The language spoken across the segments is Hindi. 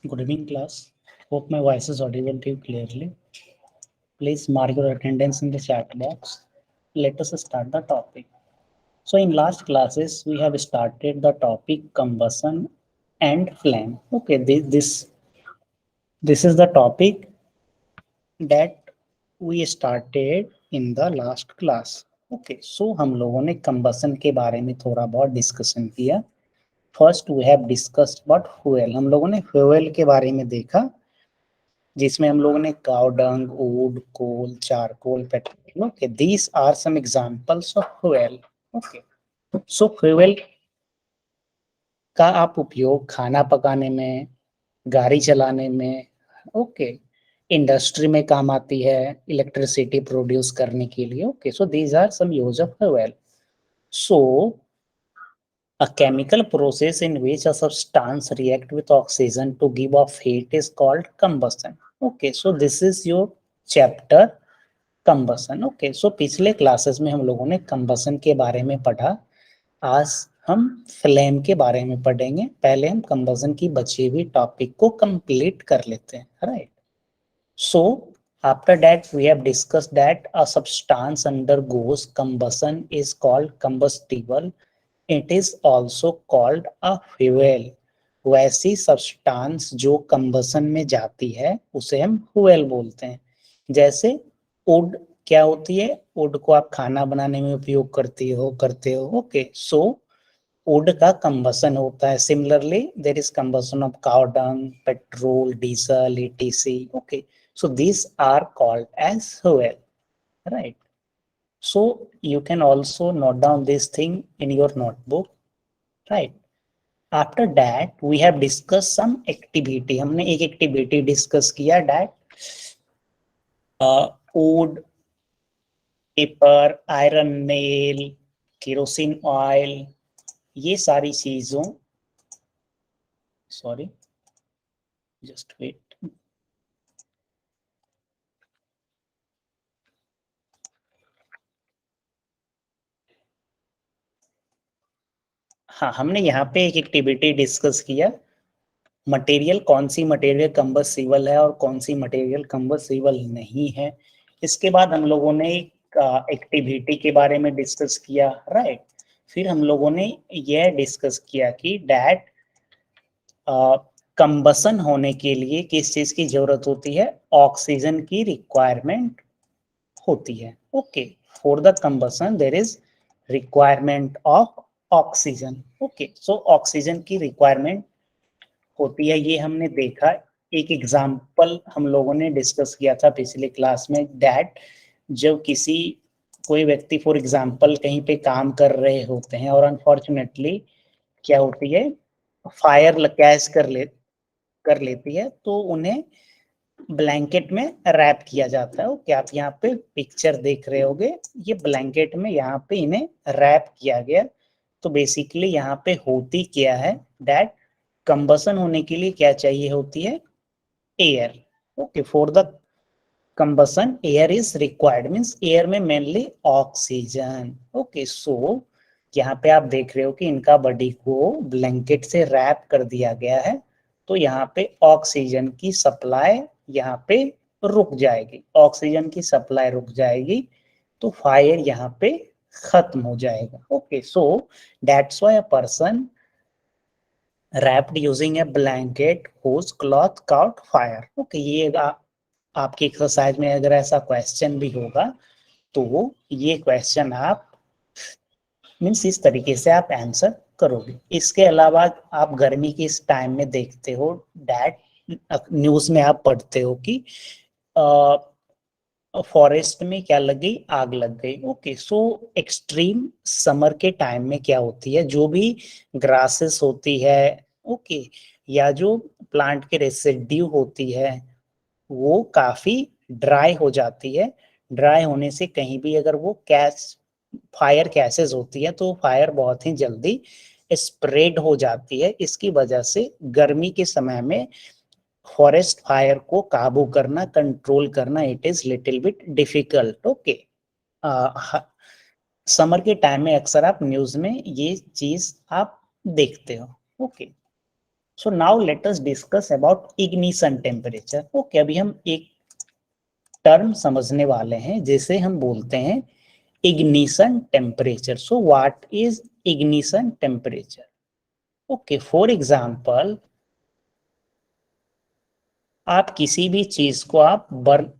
Good evening, class. Hope my voice is audible to you clearly. Please mark your attendance in the chat box. Let us start the topic. So, in last classes, we have started the topic combustion and flame. Okay, this is the topic that we started in the last class. Okay, so हम लोगों ने combustion के बारे में थोड़ा बहुत डिस्कशन किया. First we have discussed about fuel. हम लोगों ने फ्यूल के बारे में देखा, जिसमें हम लोगों ने cow dung, wood, coal, charcoal, petrol. Okay, these are some examples of fuel. Okay, so fuel का आप उपयोग खाना पकाने में, गाड़ी चलाने में, ओके, इंडस्ट्री में काम आती है, इलेक्ट्रिसिटी प्रोड्यूस करने के लिए. Okay, so these are some use of fuel. So a chemical process in which a substance react with oxygen to give off heat is called combustion. Okay, so this is your chapter combustion. Okay, so पिछले क्लासेस में हम लोगों ने combustion के बारे में पढ़ा. आज हम फ्लेम के बारे में पढ़ेंगे. पहले हम combustion की बची हुई टॉपिक को कंप्लीट कर लेते हैं. Right. So after that we have discussed that a substance undergoes combustion is called combustible. It is also called a fuel. वैसी सब्सटेंस जो कंबसन में जाती है उसे हम फ्यूल बोलते हैं. जैसे वुड क्या होती है? वुड को आप खाना बनाने में उपयोग करते हो. ओके, सो वुड का कंबसन होता है. Similarly there is combustion of cow dung, petrol, diesel, etc. Okay, so these are called as fuel. Right. So you can also note down this thing in your notebook. Right. After that we have discussed some activity. हमने एक activity discuss किया that wood, paper, iron nail, kerosene oil, ये सारी चीजों, सॉरी जस्ट वेट, हाँ, हमने यहाँ पे एक एक्टिविटी डिस्कस किया. मटेरियल, कौन सी मटेरियल कंबस्टिबल है और कौन सी मटेरियल कंबस्टिबल नहीं है. इसके बाद हम लोगों ने एक्टिविटी के बारे में डिस्कस किया. राइट. फिर हम लोगों ने यह डिस्कस किया कि डैट कंबसन होने के लिए किस चीज की जरूरत होती है? ऑक्सीजन की रिक्वायरमेंट होती है. Okay, for the combustion there is requirement of oxygen. Okay, so oxygen की रिक्वायरमेंट होती है, ये हमने देखा. एक एग्जाम्पल हम लोगों ने डिस्कस किया था पिछले क्लास में डैट जब कोई व्यक्ति फॉर एग्जाम्पल कहीं पे काम कर रहे होते हैं और अनफॉर्चुनेटली क्या होती है, फायर कैच कर लेती है, तो उन्हें ब्लैंकेट में रैप किया जाता है. ओके, आप यहाँ पे पिक्चर देख रहे होगे, ये ब्लैंकेट में यहाँ पे इन्हें रैप किया गया. तो बेसिकली यहाँ पे होती क्या है दैट कंबसन होने के लिए क्या चाहिए होती है? Air. Okay, for the combustion air is required, means air में मेनली ऑक्सीजन. ओके, सो यहाँ पे आप देख रहे हो कि इनका बॉडी को ब्लैंकेट से रैप कर दिया गया है. तो यहाँ पे ऑक्सीजन की सप्लाई यहाँ पे रुक जाएगी. ऑक्सीजन की सप्लाई रुक जाएगी तो फायर यहाँ पे खत्म हो जाएगा. Okay, so that's why a person wrapped using a blanket whose cloth caught fire. Okay, ये आपकी एक्सरसाइज में अगर ऐसा क्वेश्चन भी होगा तो ये क्वेश्चन आप मीन्स इस तरीके से आप आंसर करोगे. इसके अलावा आप गर्मी के इस टाइम में देखते हो दैट न्यूज में आप पढ़ते हो कि फॉरेस्ट में क्या लग गई? आग लग गई. ओके, सो एक्सट्रीम समर के टाइम में क्या होती है, जो भी ग्रासेस होती है, ओके, या जो प्लांट के रेसिड्यू होती है वो काफी ड्राई हो जाती है. ड्राई होने से कहीं भी अगर वो फायर कैसेस होती है तो फायर बहुत ही जल्दी स्प्रेड हो जाती है. इसकी वजह से गर्मी के समय में फॉरेस्ट फायर को काबू करना, कंट्रोल करना, it is little bit difficult. Okay, summer के टाइम में अक्सर आप न्यूज में ये चीज आप देखते हो. Okay, so now let us discuss about ignition temperature. Okay, अभी हम एक टर्म समझने वाले हैं जिसे हम बोलते हैं ignition temperature. So what is ignition temperature? Okay, for example आप किसी भी चीज को आप बर्न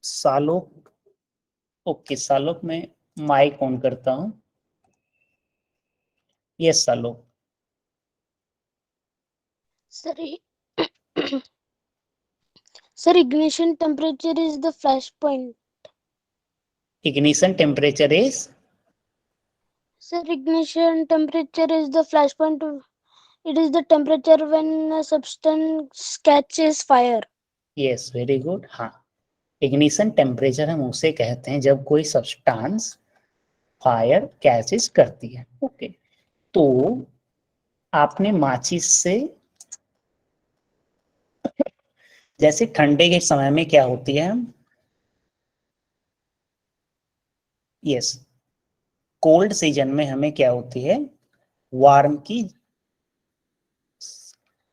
सालों, ओके सालों में माइक ऑन करता हूं। यस सालों। Sir, sir, ignition temperature is the flash point. Ignition temperature is, Sir, ignition temperature is the flash point. It is the temperature when a substance catches fire. Yes very good. हाँ, इग्निशन टेम्परेचर हम उसे कहते हैं जब कोई सब्सटेंस फायर कैचेस करती है। ओके, तो आपने माचिस से, जैसे ठंडे के समय में क्या होती है हम, यस कोल्ड सीजन में हमें क्या होती है, वार्म की,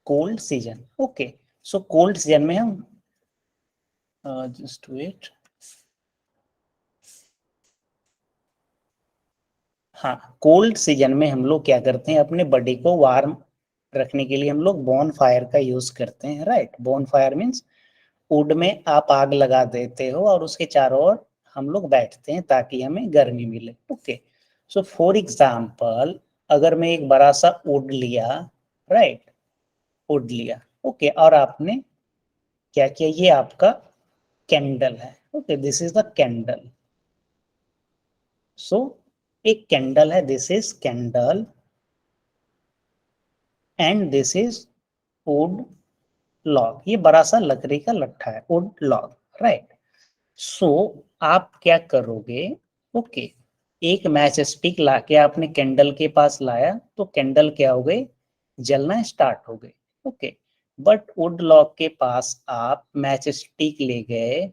cold season. Okay, so cold season में हम जस्ट वेट, हाँ कोल्ड सीजन में हम लोग क्या करते हैं, अपने बॉडी को वार्म रखने के लिए हम लोग बोन फायर का यूज करते हैं। Right, bone fire means would में आप आग लगा देते हो और उसके चारों ओर हम लोग बैठते हैं ताकि हमें गर्मी मिले। ओके, सो फॉर एग्जाम्पल अगर मैं एक बड़ा सा वुड लिया, राइट वुड लिया, ओके, और आपने क्या किया, ये आपका कैंडल है। Okay, this is the candle. So एक कैंडल है, this is candle and this is wood log. ये बड़ा सा लकड़ी का लट्ठा है, वुड लॉग। राइट, सो आप क्या करोगे, ओके, एक मैच स्टिक लाके आपने कैंडल के पास लाया तो कैंडल क्या हो गई, जलना स्टार्ट हो गई। ओके, बट वुड लॉग के पास आप मैच स्टिक ले गए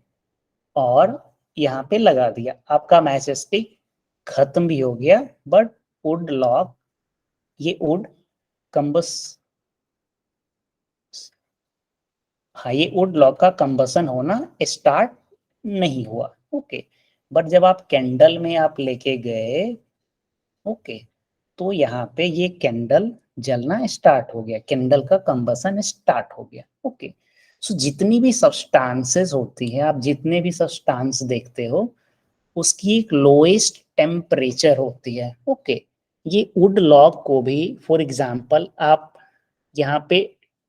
और यहाँ पे लगा दिया, आपका मैच स्टिक खत्म भी हो गया, बट वुड लॉग, ये वुड कंबस, हाँ ये वुड लॉग का कंबसन होना स्टार्ट नहीं हुआ। ओके, बट जब आप कैंडल में आप लेके गए, ओके, तो यहाँ पे ये कैंडल जलना स्टार्ट हो गया, कैंडल का कंबसन स्टार्ट हो गया। ओके, सो जितनी भी सब्सटेंसेस होती है, आप जितने भी सब्सटेंस देखते हो उसकी एक लोएस्ट टेम्परेचर होती है। ओके, ये वुड लॉग को भी फॉर एग्जांपल आप यहाँ पे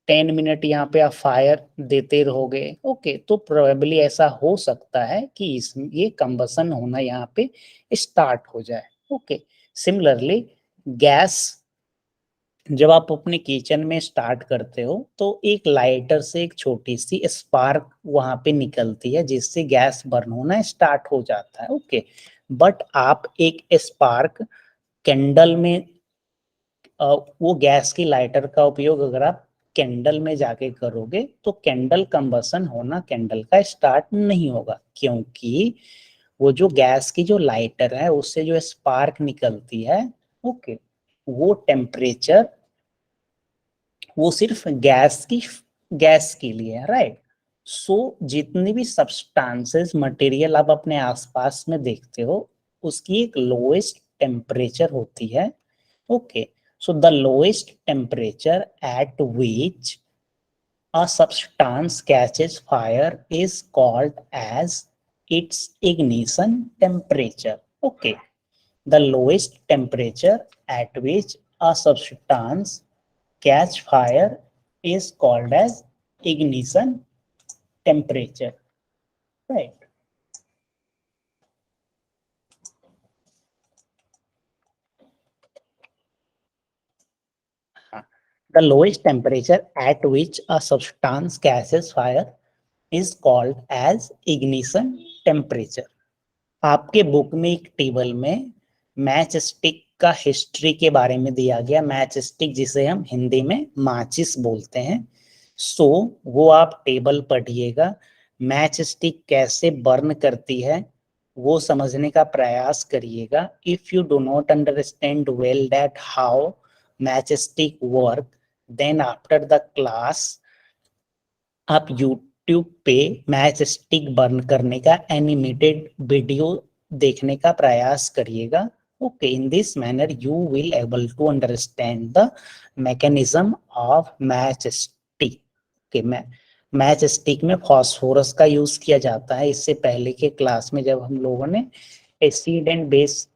10 मिनट यहाँ पे आप फायर देते रहोगे, ओके, तो प्रोबेबली ऐसा हो सकता है कि इस ये कंबसन होना यहाँ पे स्टार्ट हो जाए। ओके, सिमिलरली गैस जब आप अपने किचन में स्टार्ट करते हो तो एक लाइटर से एक छोटी सी स्पार्क वहां पे निकलती है जिससे गैस बर्न होना स्टार्ट हो जाता है। ओके, बट आप एक स्पार्क कैंडल में वो गैस की लाइटर का उपयोग अगर आप कैंडल में जाके करोगे तो कैंडल कंबसन होना कैंडल का स्टार्ट नहीं होगा, क्योंकि वो जो गैस की जो लाइटर है उससे जो स्पार्क निकलती है, ओके, वो टेम्परेचर वो सिर्फ गैस के लिए है। राइट, सो जितनी भी सब्सटेंसेस मटेरियल आप अपने आसपास में देखते हो उसकी एक लोएस्ट टेम्परेचर होती है। Okay, so the lowest temperature at which a substance catches fire is called as its ignition temperature. Okay, the lowest temperature at which a substance catch fire is called as ignition temperature. Right. The lowest temperature at which a substance catches fire is called as ignition temperature. आपके बुक में एक टेबल में मैच स्टिक का हिस्ट्री के बारे में दिया गया, मैच स्टिक जिसे हम हिंदी में माचिस बोलते हैं। सो वो आप टेबल पढ़िएगा, मैच स्टिक कैसे बर्न करती है वो समझने का प्रयास करिएगा। If you do not understand well that how match stick work, then after the class आप यूट्यूब पे मैच स्टिक बर्न करने का एनिमेटेड वीडियो देखने का प्रयास करिएगा। Okay, in this manner you will able to understand the mechanism of match stick. Okay, match stick में फास्फोरस का यूज किया जाता है। इससे पहले के क्लास में जब हम लोगों ने एसिड एंड बेस,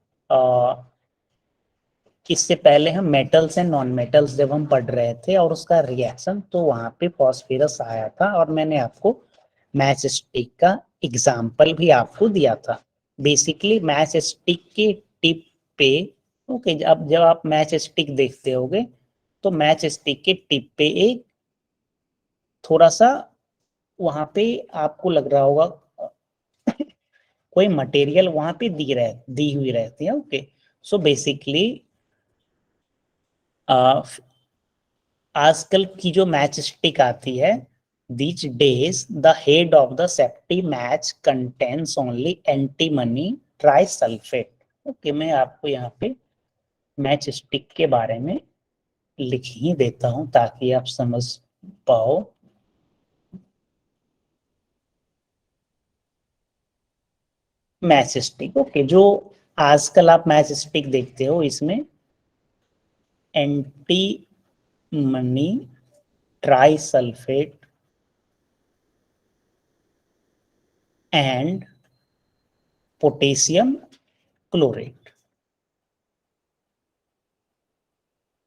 इससे पहले हम मेटल्स एंड नॉन मेटल्स जब हम पढ़ रहे थे और उसका रिएक्शन, तो वहां पे फॉस्फोरस आया था और मैंने आपको मैच स्टिक का एग्जाम्पल भी आपको दिया था। बेसिकली मैच स्टिक के टिप पे, ओके, अब जब आप मैच स्टिक देखते होगे तो मैच स्टिक के टिप पे एक थोड़ा सा वहां पे आपको लग रहा होगा कोई मटेरियल वहां पे दी हुई रहती है। ओके, सो बेसिकली आजकल की जो मैच स्टिक आती है, these days the head of the safety match contains only antimony trisulfate। Okay, मैं आपको यहाँ पे मैच स्टिक के बारे में लिख ही देता हूं ताकि आप समझ पाओ। मैच स्टिक, ओके, जो आजकल आप मैच स्टिक देखते हो इसमें antimony trisulphate and potassium chlorate,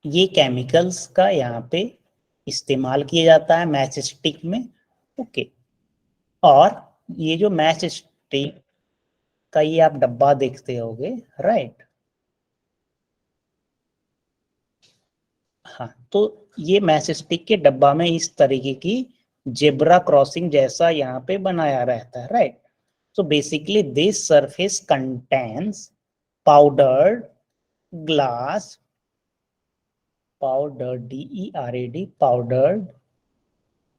ये केमिकल्स का यहाँ पे इस्तेमाल किया जाता है मैच स्टिक में। ओके, और ये जो मैच स्टिक का ये आप डब्बा देखते होगे, राइट? हाँ, तो ये मैच स्टिक के डब्बा में इस तरीके की जेब्रा क्रॉसिंग जैसा यहाँ पे बनाया रहता है, right? So basically this surface contains powdered glass, powdered DERAD, powdered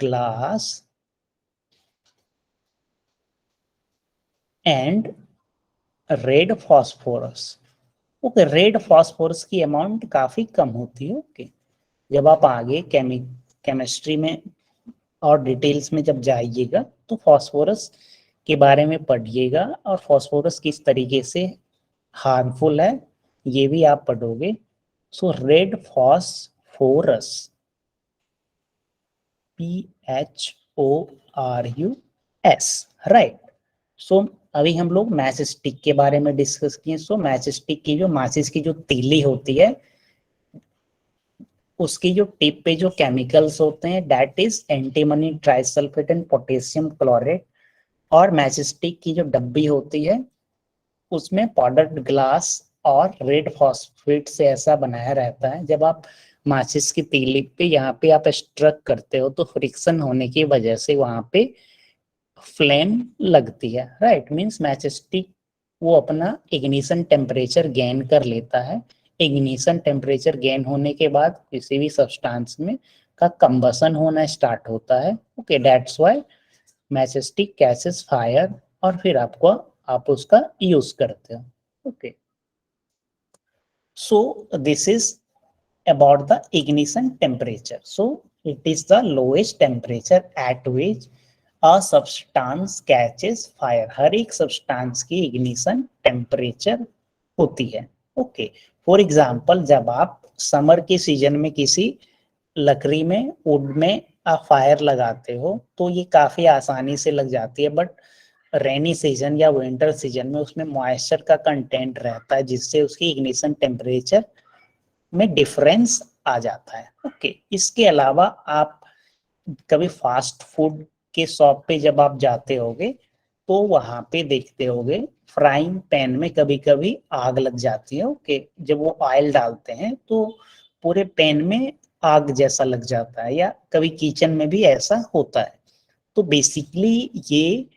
glass and red phosphorus. Okay, red phosphorus की अमाउंट काफी कम होती है। ओके, जब आप आगे केमिस्ट्री में और डिटेल्स में जब जाइएगा तो फॉस्फोरस के बारे में पढ़िएगा और फॉस्फोरस किस तरीके से हार्मफुल है ये भी आप पढ़ोगे। सो red phosphorus, PHORUS, right? So अभी हम लोग मैच स्टिक के बारे में डिस्कस किए। सो मैच स्टिक की जो माचिस की जो तीली होती है उसकी जो टिप पे जो केमिकल्स होते हैं that is antimony trisulphate and potassium chlorate, और मैच स्टिक की जो डब्बी होती है उसमें पाउडर्ड ग्लास और रेड फॉस्फेट से ऐसा बनाया रहता है। जब आप माचिस की तीली पे यहाँ पे आप स्ट्रक करते हो तो फ्रिक्शन होने की वजह से वहां पे फ्लेम लगती है, राइट? मींस मैच स्टिक वो अपना इग्निशन टेम्परेचर गेन कर लेता है। इग्निशन टेम्परेचर गेन होने के बाद किसी भी सब्सटेंस में का कंबसन होना स्टार्ट होता है। Okay, that's why match stick catches fire और फिर आप उसका यूज करते हो। Okay, so this is about the ignition temperature. So it is the lowest temperature at which a substance catches fire। हर एक substance की ignition temperature होती है। ओके, फॉर एग्जाम्पल जब आप समर के सीजन में किसी लकड़ी में वुड में आप फायर लगाते हो तो ये काफी आसानी से लग जाती है, बट रेनी सीजन या विंटर सीजन में उसमें मॉइस्चर का कंटेंट रहता है जिससे उसकी इग्निशन टेम्परेचर में डिफरेंस आ जाता है। ओके, इसके अलावा आप कभी फास्ट फूड के शॉप पे जब आप जाते होगे तो वहां पे देखते होगे फ्राइंग पैन में कभी कभी आग लग जाती है। ओके, जब वो ऑयल डालते हैं तो पूरे पैन में आग जैसा लग जाता है, या कभी किचन में भी ऐसा होता है। तो बेसिकली ये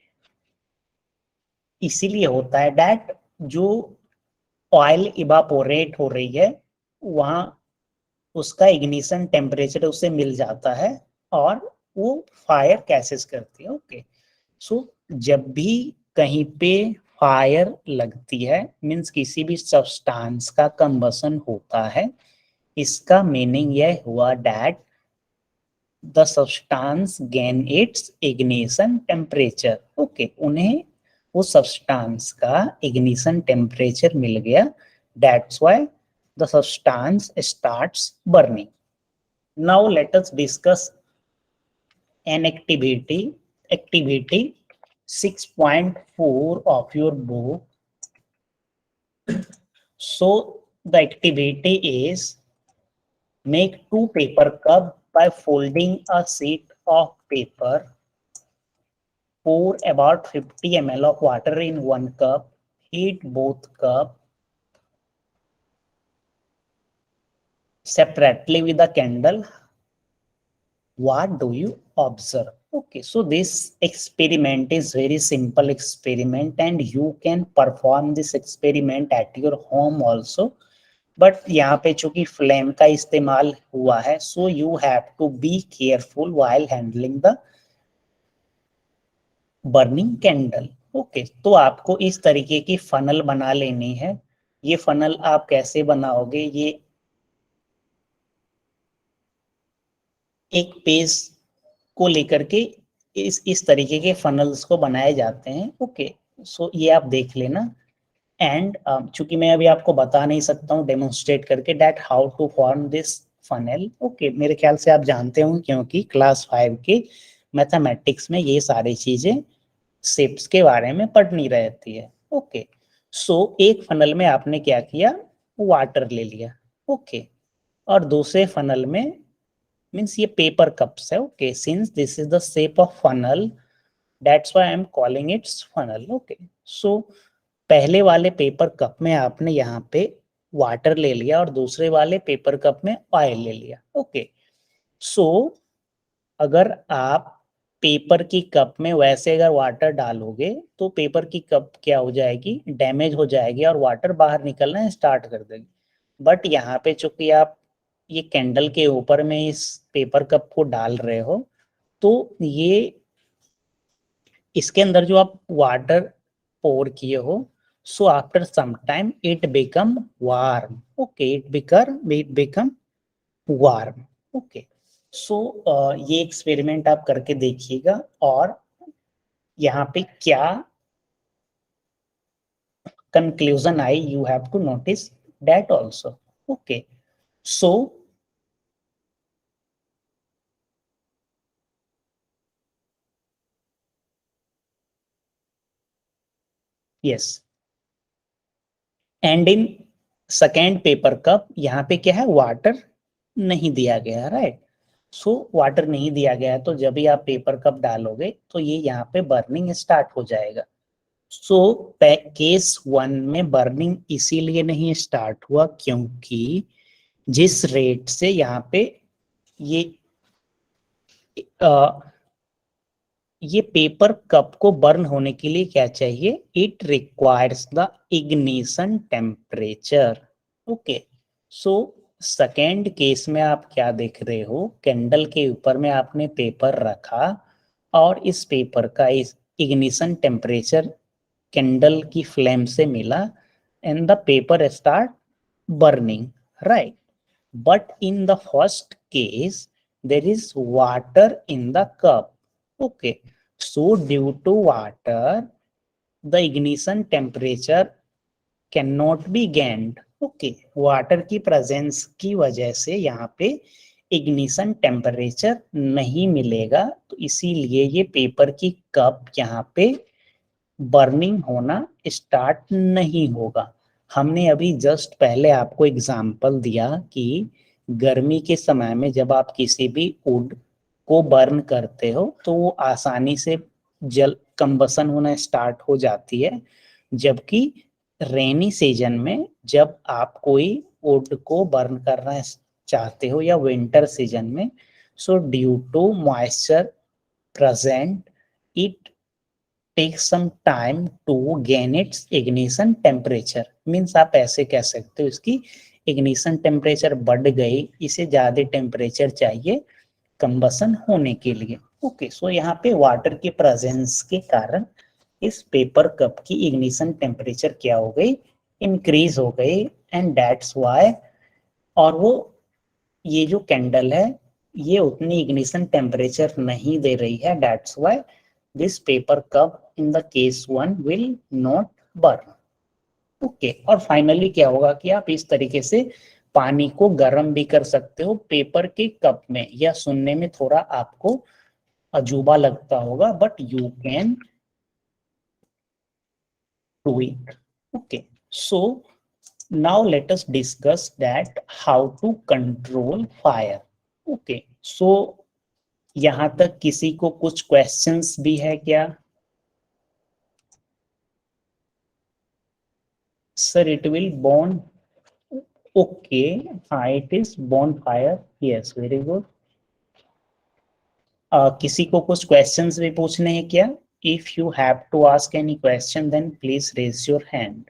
इसीलिए होता है दैट जो ऑयल इवापोरेट हो रही है वहां उसका इग्निशन टेम्परेचर उससे मिल जाता है और वो फायर कैसेस करती है। ओके, सो जब भी कहीं पे फायर लगती है मींस किसी भी सब्सटेंस का कंबसन होता है, इसका मीनिंग यह हुआ that the substance gain its ignition temperature. Okay, उन्हें उस सब्सटेंस का इग्निशन टेम्परेचर मिल गया, that's why the substance starts burning. Now let us discuss an activity 6.4 of your book. So the activity is make 2 paper cup by folding a sheet of paper. Pour about 50 ml of water in 1 cup. Heat both cup separately with a candle. What do you observe? Okay, so this experiment is very simple experiment and you can perform this experiment at your home also. But यहाँ पे चूंकि फ्लेम का इस्तेमाल हुआ है, so you have to be careful while handling the burning candle. Okay, तो आपको इस तरीके की फनल बना लेनी है। ये फनल आप कैसे बनाओगे, ये एक पेज को लेकर के इस तरीके के फनल्स को बनाए जाते हैं। ओके, सो ये आप देख लेना। एंड चूंकि मैं अभी आपको बता नहीं सकता हूँ डेमोन्स्ट्रेट करके that how to form this funnel. Okay, मेरे ख्याल से आप जानते हो क्योंकि क्लास 5 के मैथमेटिक्स में ये सारी चीजें शेप्स के बारे में पढ़नी रहती है। ओके, सो एक फनल में आपने क्या किया, वाटर ले लिया। ओके, और दूसरे फनल में मीन्स ये पेपर कप्स है। Okay, since this is the shape of funnel that's why I am calling its funnel. Okay, so पहले वाले पेपर कप में आपने यहाँ पे वाटर ले लिया और दूसरे वाले पेपर कप में ऑयल ले लिया। ओके, सो अगर आप पेपर की कप में वैसे अगर वाटर डालोगे तो पेपर की कप क्या हो जाएगी, डैमेज हो जाएगी और वाटर बाहर निकलना स्टार्ट कर देगी। बट यहाँ पे चूंकि आप ये कैंडल के ऊपर में इस पेपर कप को डाल रहे हो, तो ये इसके अंदर जो आप वाटर पोर किए हो, so after some time it become warm. Okay, it become warm. Okay, so ये एक्सपेरिमेंट आप करके देखिएगा और यहाँ पे क्या conclusion I you have to notice that also. Okay, so yes, and in second paper cup यहाँ पे क्या है, वाटर नहीं दिया गया, राइट। सो वाटर नहीं दिया गया तो जब भी आप पेपर कप डालोगे तो ये यहाँ पे बर्निंग स्टार्ट हो जाएगा। सो केस 1 में बर्निंग इसीलिए नहीं स्टार्ट हुआ क्योंकि जिस रेट से यहाँ पे ये पेपर कप को बर्न होने के लिए क्या चाहिए, it requires the ignition temperature. Okay, so second case में आप क्या देख रहे हो, कैंडल के ऊपर में आपने पेपर रखा और इस पेपर का इस इग्निशन टेम्परेचर कैंडल की फ्लेम से मिला and the paper start burning, right. But in the first case there is water in the cup. Okay, so due to water the ignition temperature cannot be gained. Okay, water की प्रेजेंस की वजह से यहाँ पे इग्निशन टेम्परेचर नहीं मिलेगा, तो इसीलिए ये पेपर की कप यहाँ पे बर्निंग होना स्टार्ट नहीं होगा। हमने अभी जस्ट पहले आपको एग्जांपल दिया कि गर्मी के समय में जब आप किसी भी वुड को बर्न करते हो तो वो आसानी से जल कंबसन होना स्टार्ट हो जाती है, जबकि रेनी सीजन में जब आप कोई वुड को बर्न करना चाहते हो या विंटर सीजन में, so due to moisture present it takes some time to gain its ignition temperature. Means आप ऐसे कह सकते हो इसकी इग्निशन टेम्परेचर बढ़ गई, इसे ज्यादा टेम्परेचर चाहिए कंबसन होने के लिए। ओके, सो यहाँ पे वाटर के प्रेजेंस के कारण इस पेपर कप की इग्निशन टेम्परेचर क्या हो गई, इंक्रीज हो गई एंड दैट्स व्हाई, और वो ये जो कैंडल है ये उतनी इग्निशन टेम्परेचर नहीं दे रही है, that's why this paper cup in the case 1 will not burn. Okay, और फाइनली क्या होगा कि आप इस तरीके से पानी को गर्म भी कर सकते हो पेपर के कप में। यह सुनने में थोड़ा आपको अजूबा लगता होगा, but you can do it. Okay, so now let us discuss that how to control fire. Okay, so यहां तक किसी को कुछ क्वेश्चंस भी है क्या? Sir it will burn, okay, हाँ it is burn fire, yes very good. किसी को कुछ क्वेश्चंस भी पूछने हैं क्या? If you have to ask any question then please raise your hand.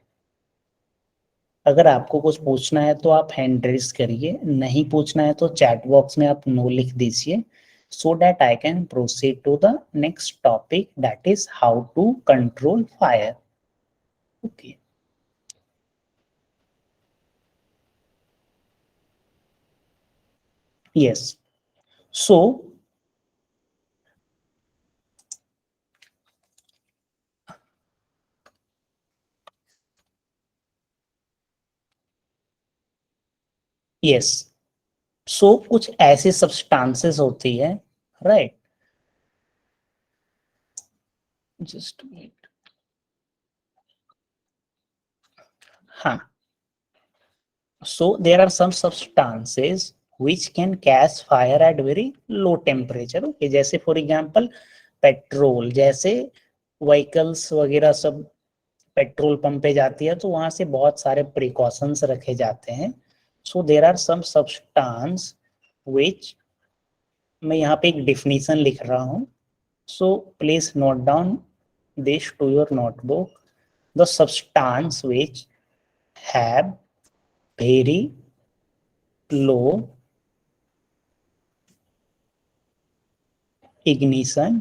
अगर आपको कुछ पूछना है तो आप हैंड रेज करिए, नहीं पूछना है तो चैट बॉक्स में आप नो लिख दीजिए, so that I can proceed to the next topic, that is how to control fire. Okay. Yes. So yes. So कुछ ऐसे substances होती है, right? Just wait. हाँ. So there are some substances which can catch fire at very low temperature. Okay, जैसे for example पेट्रोल, जैसे व्हीकल्स वगैरह सब पेट्रोल पंप पे जाती है तो वहां से बहुत सारे प्रिकॉशंस रखे जाते हैं। सो देर आर सम सब्सटेंस विच, मैं यहाँ पे एक डिफिनीशन लिख रहा हूँ, so please note down this to your notebook. The substance which have very low ignition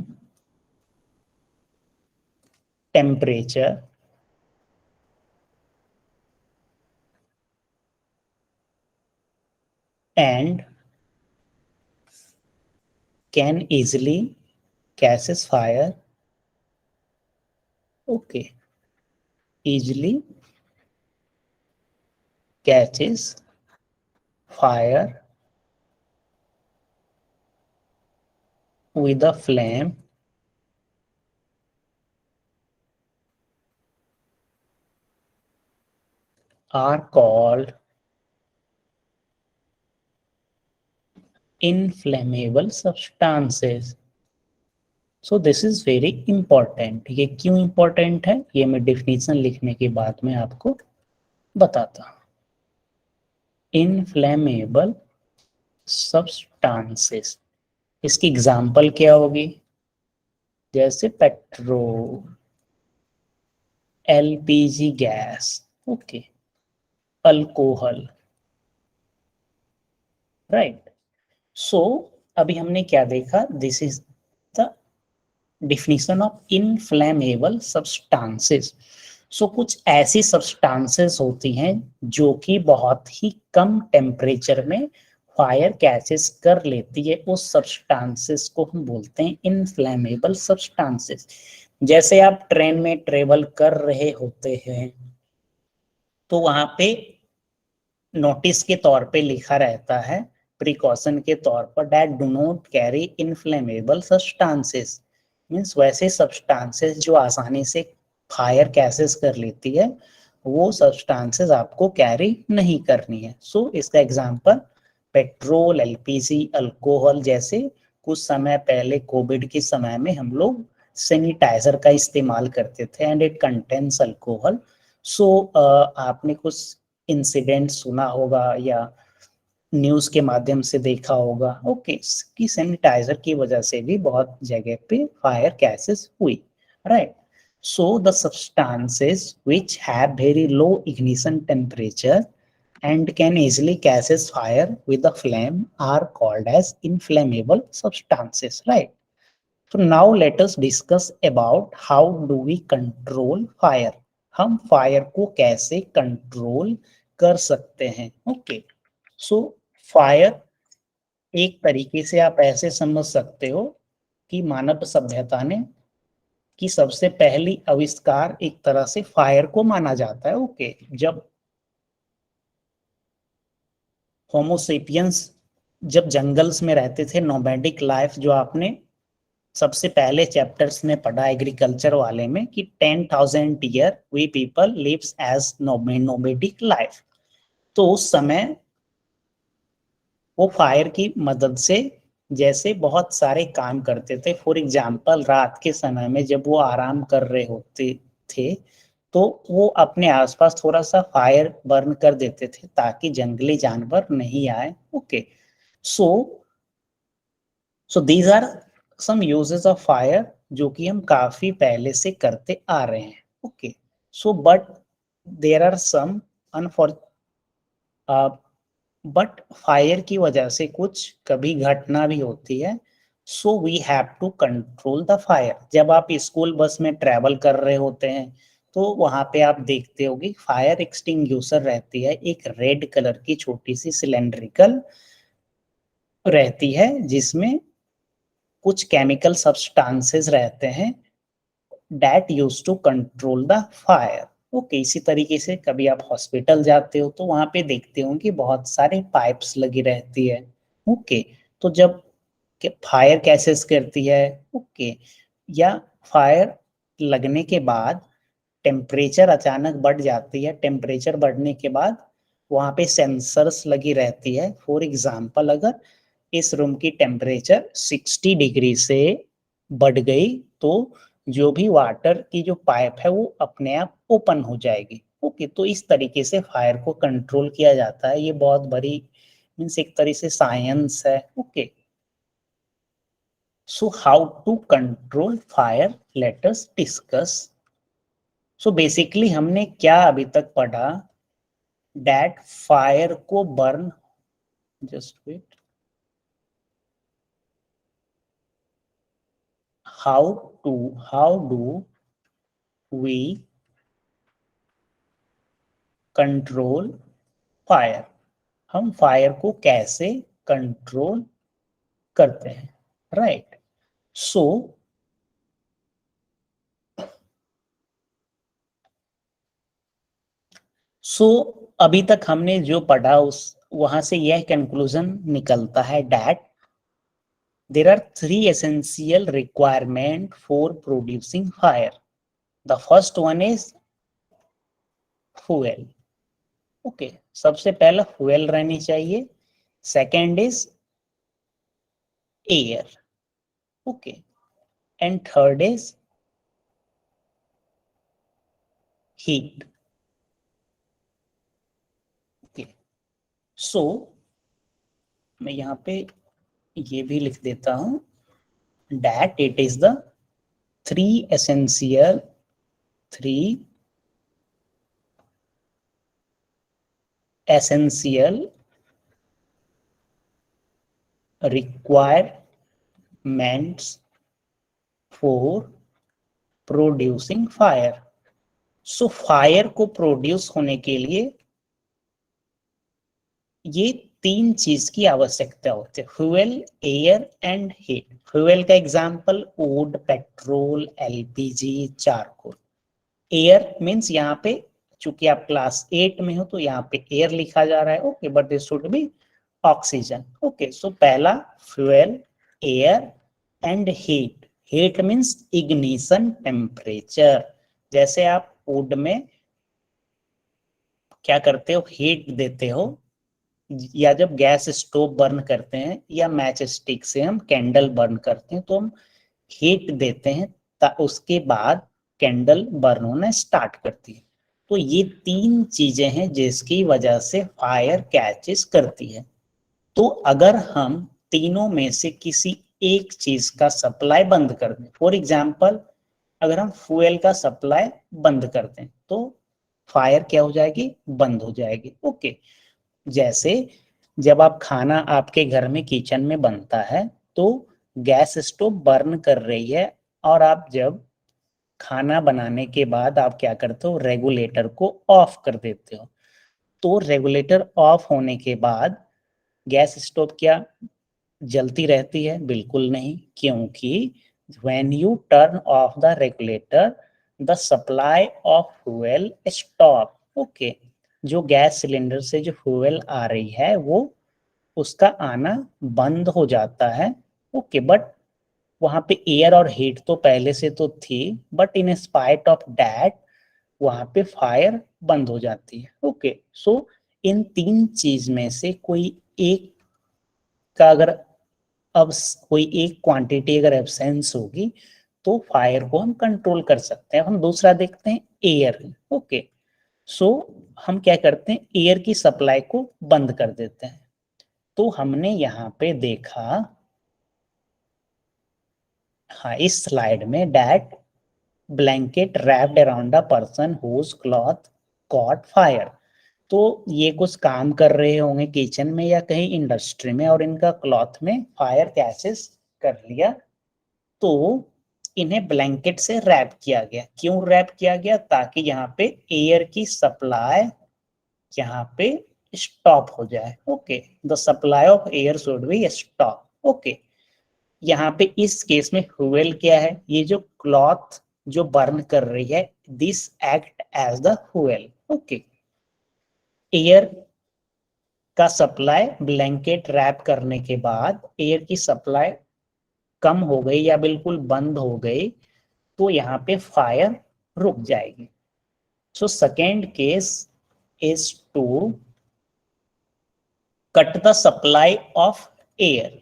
temperature and can easily catches fire. Okay, easily catches fire with a flame are called inflammable substances. So this is very important. ये क्यों important है ये मैं definition लिखने के बाद में आपको बताता हूँ। Inflammable substances, इसकी एग्जाम्पल क्या होगी? जैसे petrol, LPG gas, okay, alcohol, right. So अभी हमने क्या देखा? This is the definition of inflammable substances. So कुछ ऐसी सब्सटेंसेस होती हैं जो कि बहुत ही कम टेम्परेचर में फायर कैचेस कर लेती है, उस सब्सटेंसेस को हम बोलते हैं इनफ्लेमेबल सब्सटेंसेस। जैसे आप ट्रेन में ट्रेवल कर रहे होते हैं तो वहां पे नोटिस के तौर पे लिखा रहता है, प्रिकॉशन के तौर पर, that do not carry inflammable substances, means वैसे सब्सटेंसेस जो आसानी से फायर कैसेस कर लेती है वो सब्सटेंसेस आपको कैरी नहीं करनी है। सो इसका एग्जांपल पेट्रोल, एलपीजी, अल्कोहल, जैसे कुछ समय पहले कोविड के समय में हम लोग सैनिटाइजर का इस्तेमाल करते थे एंड इट कंटेन्स अल्कोहल। सो आपने कुछ इंसिडेंट सुना होगा या न्यूज के माध्यम से देखा होगा, ओके, कि सैनिटाइजर की वजह से भी बहुत जगह पे फायर कैसेस हुई, right. So the substances which have very low ignition temperature and can easily catches fire with a flame are called as inflammable substances, right? So now let us discuss about how do we control fire. हम फायर को कैसे कंट्रोल कर सकते हैं? ओके, सो फायर एक तरीके से आप ऐसे समझ सकते हो कि मानव सभ्यता ने की सबसे पहली आविष्कार एक तरह से फायर को माना जाता है। ओके, जब होमोसेपियंस जब जंगल्स में रहते थे, नोमैडिक लाइफ, जो आपने सबसे पहले चैप्टर्स में पढ़ा एग्रीकल्चर वाले में कि 10,000 year we people lives as nomadic life. तो उस समय वो फायर की मदद से जैसे बहुत सारे काम करते थे। फॉर एग्जाम्पल, रात के समय में जब वो आराम कर रहे होते थे तो वो अपने आसपास थोड़ा सा फायर बर्न कर देते थे ताकि जंगली जानवर नहीं आए। Okay, so so these are some uses of fire जो कि हम काफी पहले से करते आ रहे हैं। Okay, so but there are some अनफॉर बट फायर की वजह से कुछ कभी घटना भी होती है। So we have to control the fire. जब आप स्कूल बस में ट्रेवल कर रहे होते हैं तो वहां पे आप देखते होगे फायर एक्सटिंग्यूशर रहती है, एक रेड कलर की छोटी सी सिलेंड्रिकल रहती है जिसमें कुछ केमिकल सब्सटेंसेस रहते हैं that used to control the fire। Okay, इसी तरीके से कभी आप हॉस्पिटल जाते हो तो वहां पे देखते हो कि बहुत सारे पाइप्स लगी रहती है। ओके, तो जब फायर कैसे करती है, ओके, या फायर लगने के बाद टेम्परेचर अचानक बढ़ जाती है। टेम्परेचर बढ़ने के बाद वहां पे सेंसर्स लगी रहती है। फॉर एग्जाम्पल, अगर इस रूम की टेम्परेचर 60 डिग्री से बढ़ गई तो जो भी वाटर की जो पाइप है वो अपने आप ओपन हो जाएगी। ओके, तो इस तरीके से फायर को कंट्रोल किया जाता है। ये बहुत बड़ी मीन्स एक तरीके से साइंस है। Okay, so how to control fire, let us discuss. So basically हमने क्या अभी तक पढ़ा, डैट फायर को burn, just wait, how do we control fire, हम फायर को कैसे कंट्रोल करते हैं, राइट। सो सो अभी तक हमने जो पढ़ा उस वहां से यह कंक्लूजन निकलता है that there are three essential requirements for producing fire. The first one is fuel। Okay, सबसे पहला फ्यूल रहनी चाहिए। Second is air. Okay, and third is heat. Okay, so मैं यहाँ पे ये भी लिख देता हूं that it is the three essential requirements for producing fire। So fire को प्रोड्यूस होने के लिए ये तीन चीज की आवश्यकता होती है, fuel, air and heat. Fuel का example wood, petrol, LPG, charcoal. Air means यहाँ पे चूंकि आप क्लास 8 में हो तो यहाँ पे एयर लिखा जा रहा है। Okay, but this should be oxygen. Okay, so पहला fuel, air and heat. Heat means ignition temperature. जैसे आप वुड में क्या करते हो, हीट देते हो, या जब गैस स्टोव बर्न करते हैं या मैच स्टिक से हम कैंडल बर्न करते हैं तो हम हीट देते हैं, उसके बाद कैंडल बर्न होना स्टार्ट करती है। तो ये तीन चीजें हैं जिसकी वजह से फायर कैचेस करती है। तो अगर हम तीनों में से किसी एक चीज का सप्लाई बंद कर दें, फॉर एग्जाम्पल अगर हम फ्यूल का सप्लाई बंद कर दें तो फायर क्या हो जाएगी, बंद हो जाएगी। ओके, जैसे जब आप खाना आपके घर में किचन में बनता है तो गैस स्टोव बर्न कर रही है और आप जब खाना बनाने के बाद आप क्या करते हो, रेगुलेटर को ऑफ कर देते हो। तो रेगुलेटर ऑफ होने के बाद गैस स्टोव क्या जलती रहती है? बिल्कुल नहीं, क्योंकि when you turn off the regulator the supply of fuel stop. Okay, जो गैस सिलेंडर से जो फ्यूल आ रही है वो उसका आना बंद हो जाता है। ओके, बट वहां पे एयर और हीट तो पहले से तो थी, but in spite of that वहां पे फायर बंद हो जाती है। ओके, सो इन तीन चीज में से कोई एक का अगर अब कोई एक क्वांटिटी अगर एब्सेंस होगी तो फायर को हम कंट्रोल कर सकते हैं। हम दूसरा देखते हैं एयर। ओके, सो हम क्या करते हैं, एयर की सप्लाई को बंद कर देते हैं। तो हमने यहाँ पे देखा, हाँ, इस स्लाइड में that blanket wrapped around a person whose cloth caught fire. तो ये कुछ काम कर रहे होंगे किचन में या कहीं इंडस्ट्री में और इनका क्लॉथ में फायर कैचेस कर लिया, तो इन्हें ब्लैंकेट से रैप किया गया। क्यों रैप किया गया? ताकि यहाँ पे एयर की सप्लाई यहाँ पे स्टॉप हो जाए। Okay, the supply of air should be stop. Okay, यहाँ पे इस केस में फ्यूल क्या है? ये जो क्लॉथ जो बर्न कर रही है, this act as the fuel. Okay, air का सप्लाई ब्लैंकेट रैप करने के बाद एयर की सप्लाई कम हो गई या बिल्कुल बंद हो गई तो यहाँ पे फायर रुक जाएगी। So second case is to cut the supply of air,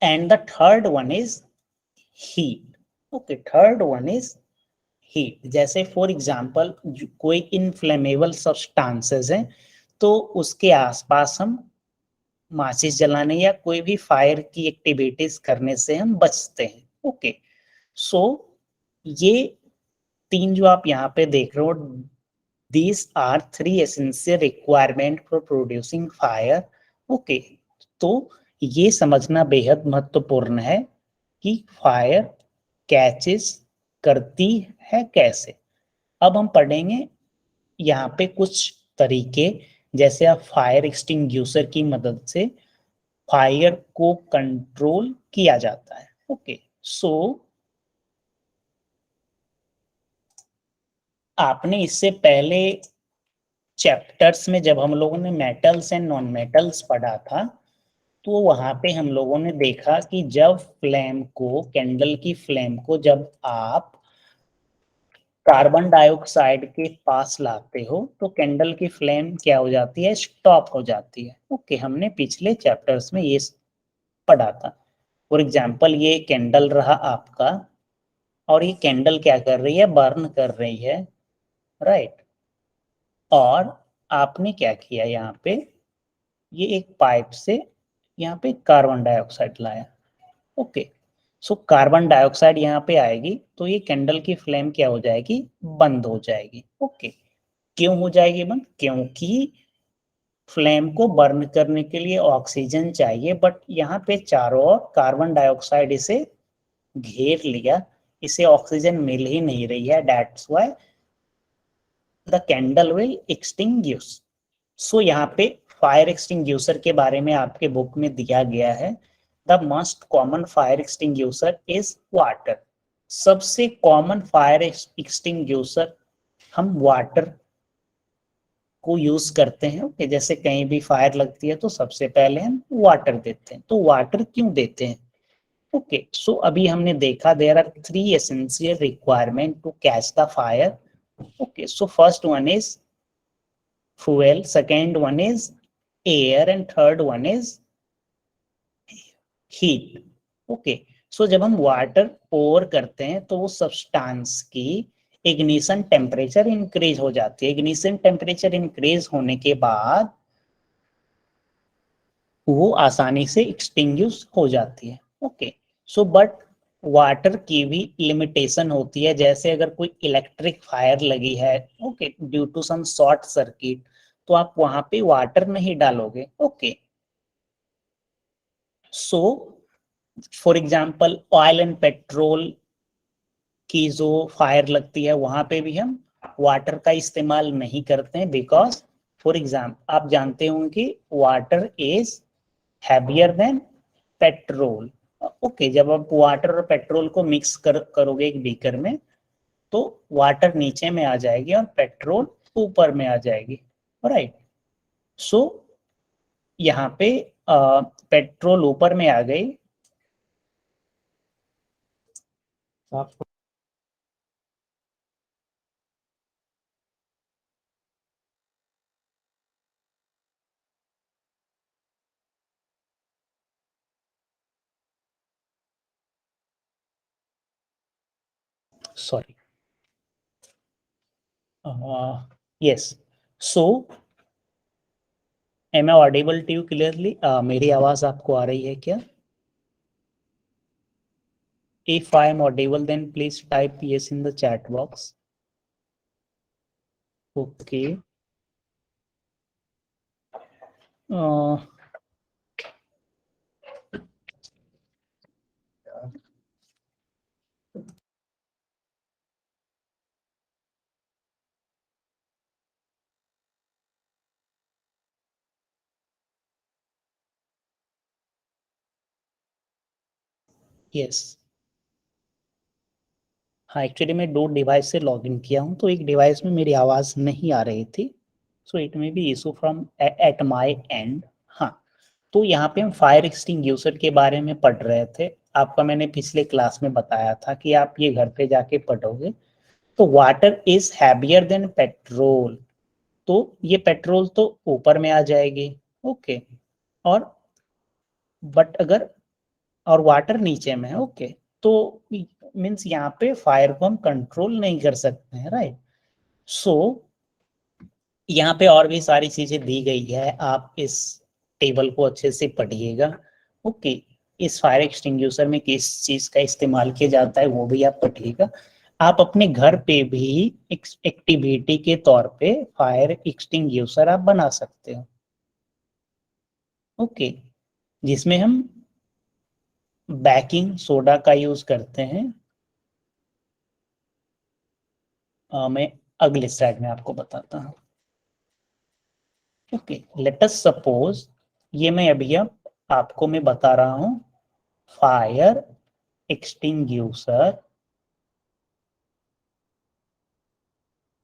and the third one is heat. Okay, third one is heat. जैसे फॉर एग्जांपल कोई इनफ्लेमेबल सब्सटेंसेस हैं तो उसके आसपास हम माचिस जलाने या कोई भी फायर की एक्टिविटीज करने से हम बचते हैं। ओके, सो ये तीन जो आप यहाँ पे देख रहे हो, these are three essential requirement for producing fire. Okay, तो ये समझना बेहद महत्वपूर्ण है कि फायर कैचेस करती है कैसे। अब हम पढ़ेंगे यहाँ पे कुछ तरीके, जैसे आप फायर एक्सटिंग्यूशर की मदद से फायर को कंट्रोल किया जाता है। ओके, सो आपने इससे पहले चैप्टर्स में जब हम लोगों ने मेटल्स एंड नॉन मेटल्स पढ़ा था तो वहां पे हम लोगों ने देखा कि जब फ्लेम को, कैंडल की फ्लेम को जब आप कार्बन डाइऑक्साइड के पास लाते हो तो कैंडल की फ्लेम क्या हो जाती है? स्टॉप हो जाती है। ओके, हमने पिछले चैप्टर्स में ये पढ़ा था। फॉर एग्जाम्पल ये कैंडल रहा आपका और ये कैंडल क्या कर रही है? बर्न कर रही है, राइट। और आपने क्या किया, यहाँ पे ये एक पाइप से यहाँ पे कार्बन डाइऑक्साइड लाया। ओके, सो कार्बन डाइऑक्साइड यहाँ पे आएगी तो ये कैंडल की फ्लेम क्या हो जाएगी? बंद हो जाएगी। ओके, क्यों हो जाएगी बंद? क्योंकि फ्लेम को बर्न करने के लिए ऑक्सीजन चाहिए, बट यहाँ पे चारों ओर कार्बन डाइऑक्साइड इसे घेर लिया, इसे ऑक्सीजन मिल ही नहीं रही है, that's why the candle will extinguish. So यहाँ पे फायर एक्सटिंग्विशर के बारे में आपके बुक में दिया गया है। The most common fire extinguisher is water. सबसे कॉमन फायर एक्सटिंग्विशर हम वाटर को यूज करते हैं। ओके, जैसे कहीं भी फायर लगती है तो सबसे पहले हम वाटर देते हैं। तो वाटर क्यों देते हैं? ओके, सो अभी हमने देखा there are three essential requirement to catch the fire. Okay, so first one is fuel, second one is air and third one is heat. Okay, so जब हम वाटर पोर करते हैं तो वो सब्सटेंस की इग्निशन टेम्परेचर इंक्रीज हो जाती है। इग्निशन टेम्परेचर इंक्रीज होने के बाद वो आसानी से एक्सटिंग्विश हो जाती है। ओके, सो बट वाटर की भी लिमिटेशन होती है। जैसे अगर कोई इलेक्ट्रिक फायर लगी है, okay, due to some short circuit, तो आप वहां पे वाटर नहीं डालोगे। Okay, so for example oil and petrol की जो फायर लगती है वहां पे भी हम वाटर का इस्तेमाल नहीं करते हैं बिकॉज फॉर एग्जाम्पल आप जानते होंगे कि water is heavier than petrol. Okay, जब आप वाटर और पेट्रोल को मिक्स करोगे एक बीकर में, तो वाटर नीचे में आ जाएगी और पेट्रोल ऊपर में आ जाएगी, राइट। सो यहाँ पे पेट्रोल ऊपर में आ गई, sorry, yes. So am I audible to you clearly? मेरी आवाज आपको आ रही है क्या? If I am audible, then please type yes in the chat box. Okay. Yes. हाँ, एक्चुअली मैं 2 डिवाइस से लॉगिन किया हूँ, तो एक डिवाइस में मेरी आवाज़ नहीं आ रही थी, so it may be issue from at my and. हाँ, तो यहाँ पे हम फायर एक्सटिंग्विशर के बारे में पढ़ रहे थे। आपका मैंने पिछले क्लास में बताया था कि आप ये घर पे जाके पढ़ोगे। तो water is heavier than petrol, तो ये पेट्रोल तो ऊपर में आ जाएगी, ओके। और बट अगर और वाटर नीचे में है, ओके, तो मीन्स यहाँ पे फायर को हम कंट्रोल नहीं कर सकते हैं, राइट। सो यहाँ पे और भी सारी चीजें दी गई है, आप इस टेबल को अच्छे से पढ़िएगा, ओके। इस फायर एक्सटिंग्विशर में किस चीज का इस्तेमाल किया जाता है वो भी आप पढ़िएगा। आप अपने घर पे भी एक्टिविटी के तौर पे फायर एक्सटिंग्विशर आप बना सकते हो, ओके, जिसमें हम बेकिंग सोडा का यूज करते हैं। मैं अगले स्लाइड में आपको बताता हूँ, ओके। लेट अस सपोज, ये मैं अभी अब आपको मैं बता रहा हूँ फायर एक्सटिंग्विशर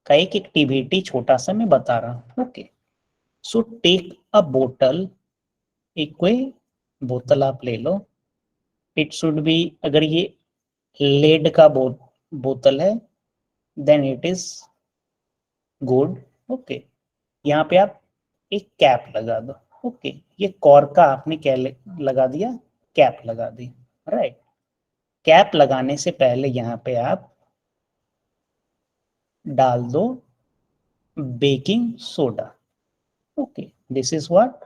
का एक एक्टिविटी छोटा सा मैं बता रहा हूँ, ओके। सो टेक अ बोतल, एक कोई बोतल आप ले लो। इट शुड बी, अगर ये लेड का बोतल है then it is good, okay. यहाँ पे आप एक कैप लगा दो, ओके। ये कॉर्क का आपने क्या लगा दिया, कैप लगा दी, राइट। कैप लगाने से पहले यहाँ पे आप डाल दो baking soda, okay. This is what,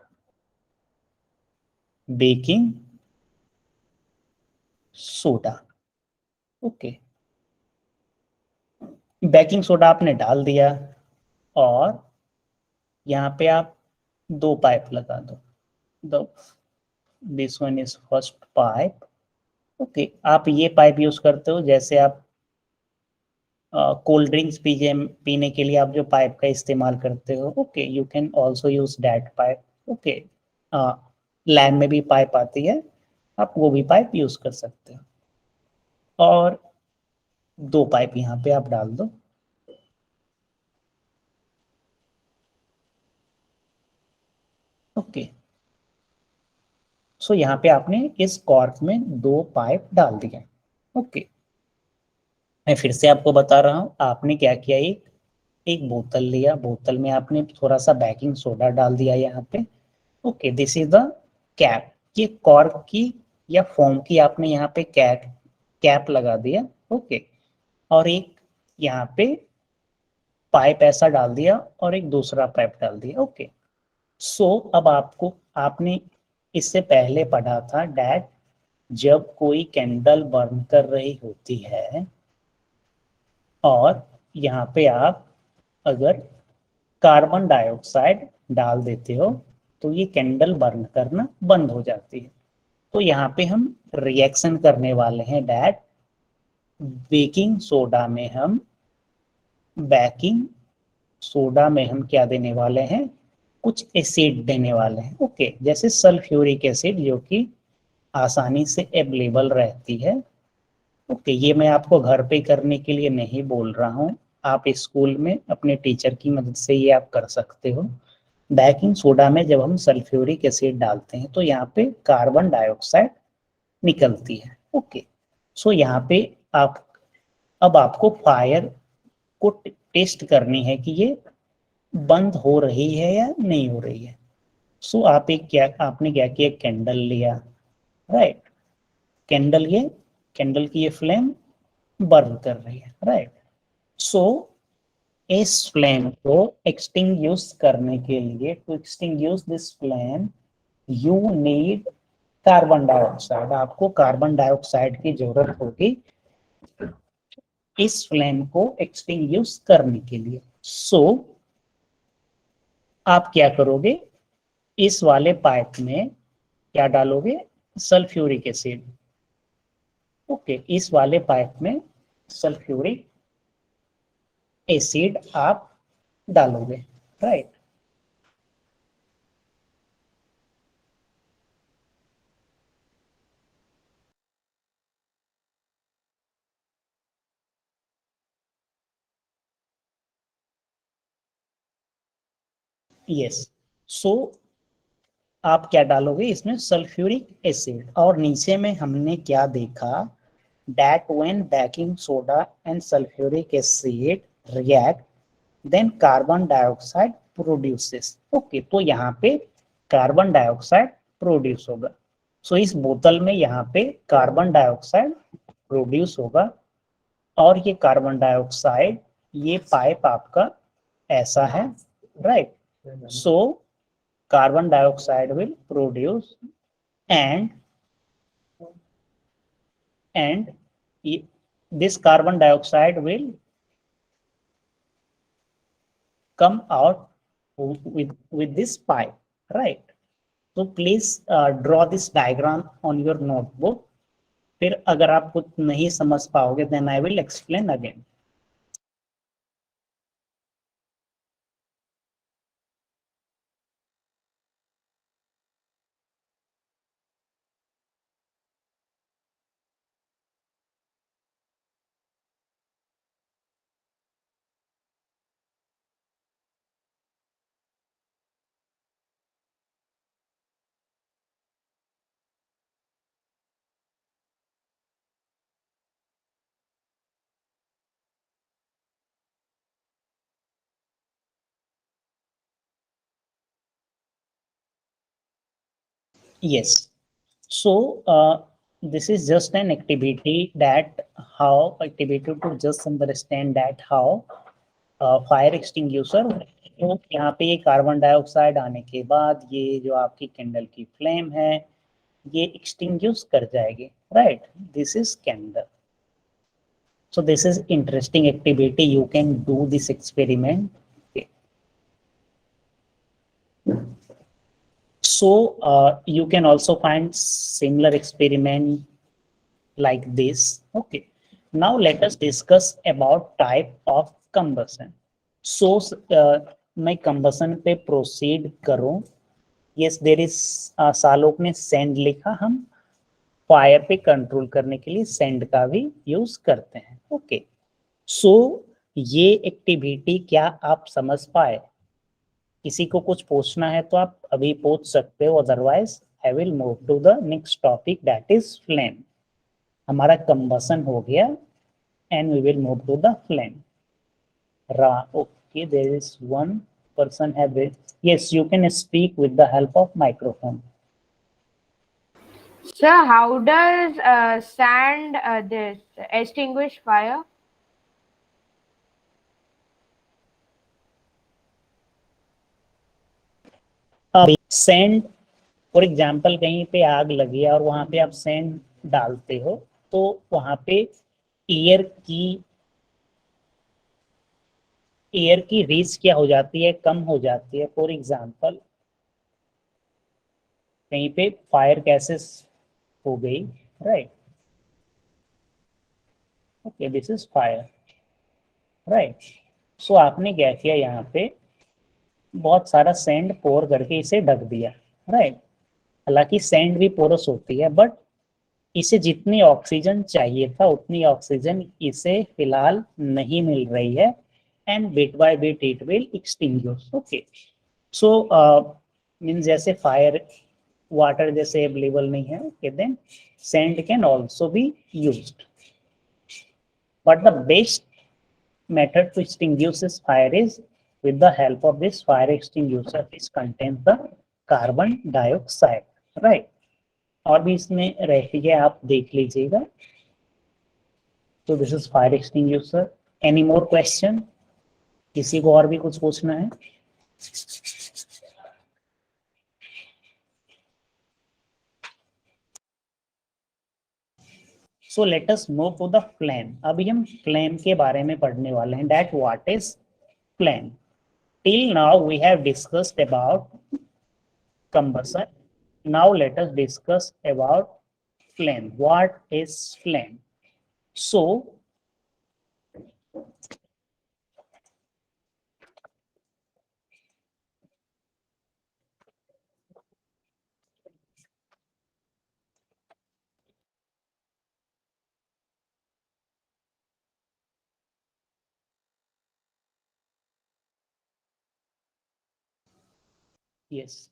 baking soda, okay. Baking soda आपने डाल दिया और यहाँ पे आप 2 पाइप लगा दो। This one is first pipe, okay. आप ये पाइप यूज करते हो जैसे आप कोल्ड ड्रिंक्स पीने के लिए आप जो पाइप का इस्तेमाल करते हो, okay. You can also use that pipe, okay. Lab में भी पाइप आती है, आप वो भी पाइप यूज कर सकते हो। और 2 पाइप यहाँ पे आप डाल दो, ओके। सो यहाँ पे आपने इस कॉर्क में 2 पाइप डाल दिए, ओके। मैं फिर से आपको बता रहा हूँ, आपने क्या किया, एक एक बोतल लिया, बोतल में आपने थोड़ा सा बेकिंग सोडा डाल दिया यहाँ पे, okay. This is the cap, ये कॉर्क की या फोम की आपने यहाँ पे कैप लगा दिया, ओके। और एक यहाँ पे पाइप ऐसा डाल दिया और एक दूसरा पाइप डाल दिया, ओके। सो अब आपको, आपने इससे पहले पढ़ा था डैट जब कोई कैंडल बर्न कर रही होती है और यहाँ पे आप अगर कार्बन डाइऑक्साइड डाल देते हो तो ये कैंडल बर्न करना बंद हो जाती है। तो यहाँ पे हम रिएक्शन करने वाले हैं डैट बेकिंग सोडा में हम बेकिंग सोडा में हम क्या देने वाले हैं, कुछ एसिड देने वाले हैं। ओके, जैसे सल्फ्यूरिक एसिड जो कि आसानी से अवेलेबल रहती है। ओके, ये मैं आपको घर पे करने के लिए नहीं बोल रहा हूँ, आप स्कूल में अपने टीचर की मदद से ये आप कर सकते हो। बेकिंग सोडा में जब हम सल्फ्यूरिक एसिड डालते हैं तो यहाँ पे कार्बन डाइऑक्साइड निकलती है। ओके, सो यहाँ पे आप अब आपको फायर को टेस्ट करनी है कि ये बंद हो रही है या नहीं हो रही है। सो आपने क्या किया, कैंडल लिया, राइट। कैंडल की ये फ्लेम बर्न कर रही है, राइट। सो इस फ्लेम को एक्सटिंग्विश करने के लिए, to extinguish this flame you need carbon dioxide. आपको कार्बन डाइऑक्साइड की जरूरत होगी इस फ्लेम को एक्सटिंग्विश करने के लिए। सो आप क्या करोगे, इस वाले पाइप में क्या डालोगे, सल्फ्यूरिक एसिड। ओके, इस वाले पाइप में सल्फ्यूरिक एसिड आप डालोगे, राइट। यस, सो आप क्या डालोगे इसमें, सल्फ्यूरिक एसिड। और नीचे में हमने क्या देखा, that when baking soda and sulfuric acid react then carbon dioxide produces। Okay, तो यहाँ पे कार्बन डाइऑक्साइड प्रोड्यूस होगा। सो इस बोतल में यहाँ पे कार्बन डाइऑक्साइड प्रोड्यूस होगा, और ये कार्बन डाइऑक्साइड, ये पाइप आपका ऐसा है, right. So carbon dioxide will produce and and this carbon dioxide will come out with this pipe, right? So please draw this diagram on your notebook। फिर अगर आप कुछ नहीं समझ पाओगे then I will explain again। Yes, so this is just an activity that how activity to just understand that how fire extinguisher. तो यहाँ पे ये कार्बन डाइऑक्साइड आने के बाद ये जो आपकी कैंडल की फ्लेम है ये एक्सटिंग्यूश कर जाएगी, right. This is candle. So this is interesting activity, you can do this experiment. So you can also find similar experiment like this। Okay, now let us discuss about type of combustion। So मैं combustion पे proceed करूं। yes there is सालोक ने send लिखा, हम फायर पे कंट्रोल करने के लिए सेंड का भी यूज करते हैं। ओके, सो ये एक्टिविटी क्या आप समझ पाए? किसी को कुछ पूछना है तो आप अभी पूछ सकते हो, otherwise I will move to the next topic that is flame. हमारा कंबसन हो गया and we will move to the flame. रा, okay, there is one person have it। yes, you can speak with the help of microphone। Sir, how does sand this extinguish fire? Sand, for example कहीं पे आग लगी है और वहां पे आप सैंड डालते हो तो वहां पे एयर की एयर की रीच क्या हो जाती है, कम हो जाती है। फॉर एग्जाम्पल कहीं पे फायर गैसेस हो गई, right. Okay, this is fire, right. So आपने क्या किया, यहाँ पे बहुत सारा सैंड पोर करके इसे ढक दिया, राइट। हालांकि सैंड भी पोरस होती है, बट इसे जितनी ऑक्सीजन चाहिए था उतनी ऑक्सीजन इसे फिलहाल नहीं मिल रही है, and bit by bit it will extinguish. Okay, so means जैसे फायर वाटर जैसे अवेलेबल नहीं है, okay, then sand can also be used, but the best method to extinguish this fire is with the help of this fire extinguisher, which contains the carbon dioxide, right। और भी इसमें रहती है, आप देख लीजिएगा। तो this is fire extinguisher. Any more question, किसी को और भी कुछ पूछना है? So let us move to the flame. अभी हम फ्लेम के बारे में पढ़ने वाले हैं, that what is flame. Till now we have discussed about combustion. Now let us discuss about flame. What is flame? So yes,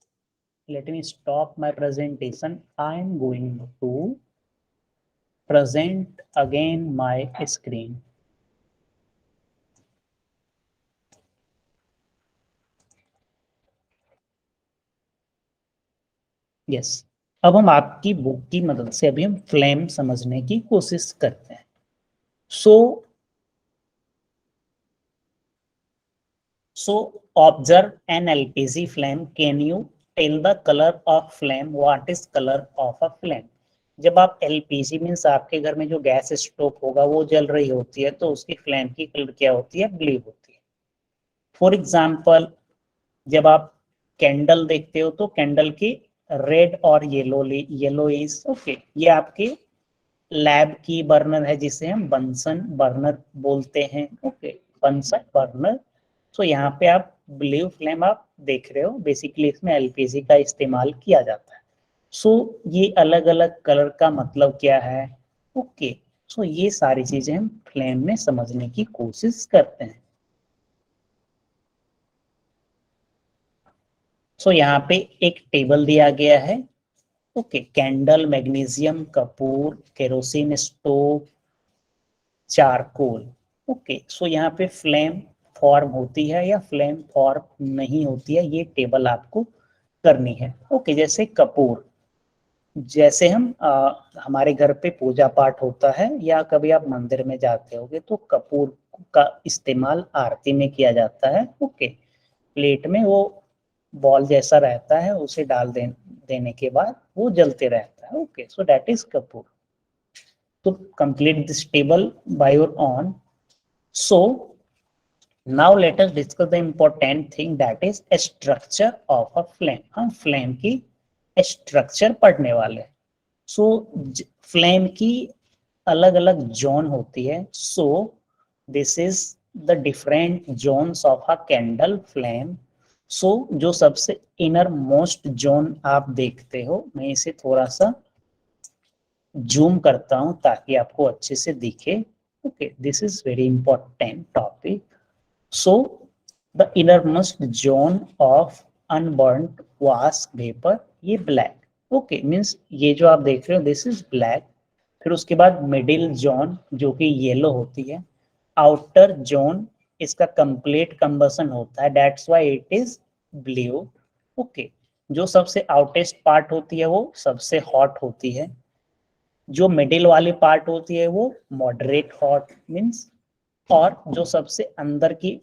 let me stop my presentation. I am going to present again my screen. Yes, अब हम आपकी बुक की मदद से अभी हम फ्लेम समझने की कोशिश करते हैं। So observe an LPG flame. Can you tell the color of flame? What is color of a flame? जब आप एलपीजी मीन्स आपके घर में जो गैस स्टोव होगा वो जल रही होती है, तो उसकी फ्लेम की कलर क्या होती है? ब्लू होती है। फॉर एग्जाम्पल, जब आप कैंडल देखते हो तो कैंडल की रेड और येलो इज ओके। ये आपके लैब की बर्नर है जिसे हम बंसन बर्नर बोलते हैं, ओके, बंसन बर्नर। सो यहाँ पे आप ब्लू फ्लेम आप देख रहे हो, बेसिकली इसमें एलपीजी का इस्तेमाल किया जाता है। सो ये अलग अलग कलर का मतलब क्या है? ओके, सो ये सारी चीजें हम फ्लेम में समझने की कोशिश करते हैं। सो यहाँ पे एक टेबल दिया गया है, ओके, कैंडल, मैग्नीशियम, कपूर, kerosene stove, charcoal. Okay, so यहाँ पे फ्लेम फॉर्म होती है या फ्लेम फॉर्म नहीं होती है, ये टेबल आपको करनी है। ओके, जैसे कपूर, जैसे हम हमारे घर पे पूजा पाठ होता है या कभी आप मंदिर में जाते होगे तो कपूर का इस्तेमाल आरती में किया जाता है। ओके, प्लेट में वो बॉल जैसा रहता है, उसे डाल देने के बाद वो जलते रहता है। ओके, सो दैट इज कपूर। तो complete this table by your own. So now let us discuss the important thing, that is structure of a flame. हम फ्लेम की स्ट्रक्चर पढ़ने वाले हैं। सो फ्लेम की अलग अलग जोन होती है। So this is the different zones of a candle flame. So जो सबसे इनर मोस्ट जोन आप देखते हो, मैं इसे थोड़ा सा जूम करता हूं ताकि आपको अच्छे से दिखे। Okay, this is very important topic. So the inner most zone of unburned wasp vapour, ये ब्लैक, ओके, मीन्स ये जो आप देख रहे हो दिस इज ब्लैक। फिर उसके बाद मिडिल जोन जो कि येलो होती है। आउटर जोन इसका कंप्लीट कंबसन होता है, that's why it is blue. Okay, जो सबसे आउटेस्ट पार्ट होती है वो सबसे हॉट होती है, जो मिडिल वाली पार्ट होती है वो मॉडरेट हॉट मीन्स, और जो सबसे अंदर की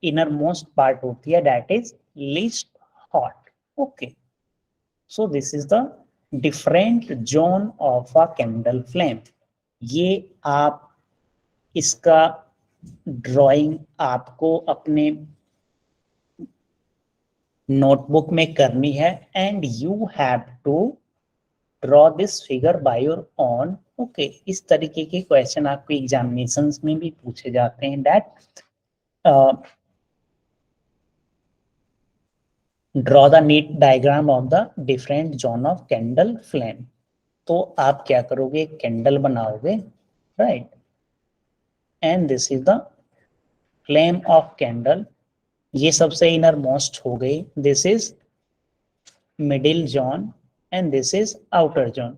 इनर मोस्ट पार्ट होती है that is least hot. Okay, so this is the different zone of a candle flame. ये आप इसका ड्राइंग आपको अपने नोटबुक में करनी है, and you have to draw this figure by your own. Okay, इस तरीके के क्वेश्चन आपको एग्जामिनेशंस में भी पूछे जाते हैं, that draw the NEET diagram of the different zone of candle flame. तो आप क्या करोगे, कैंडल बनाओगे, right, and this is the flame of candle. ये सबसे इनर मोस्ट हो गई, this is middle zone and this is outer zone.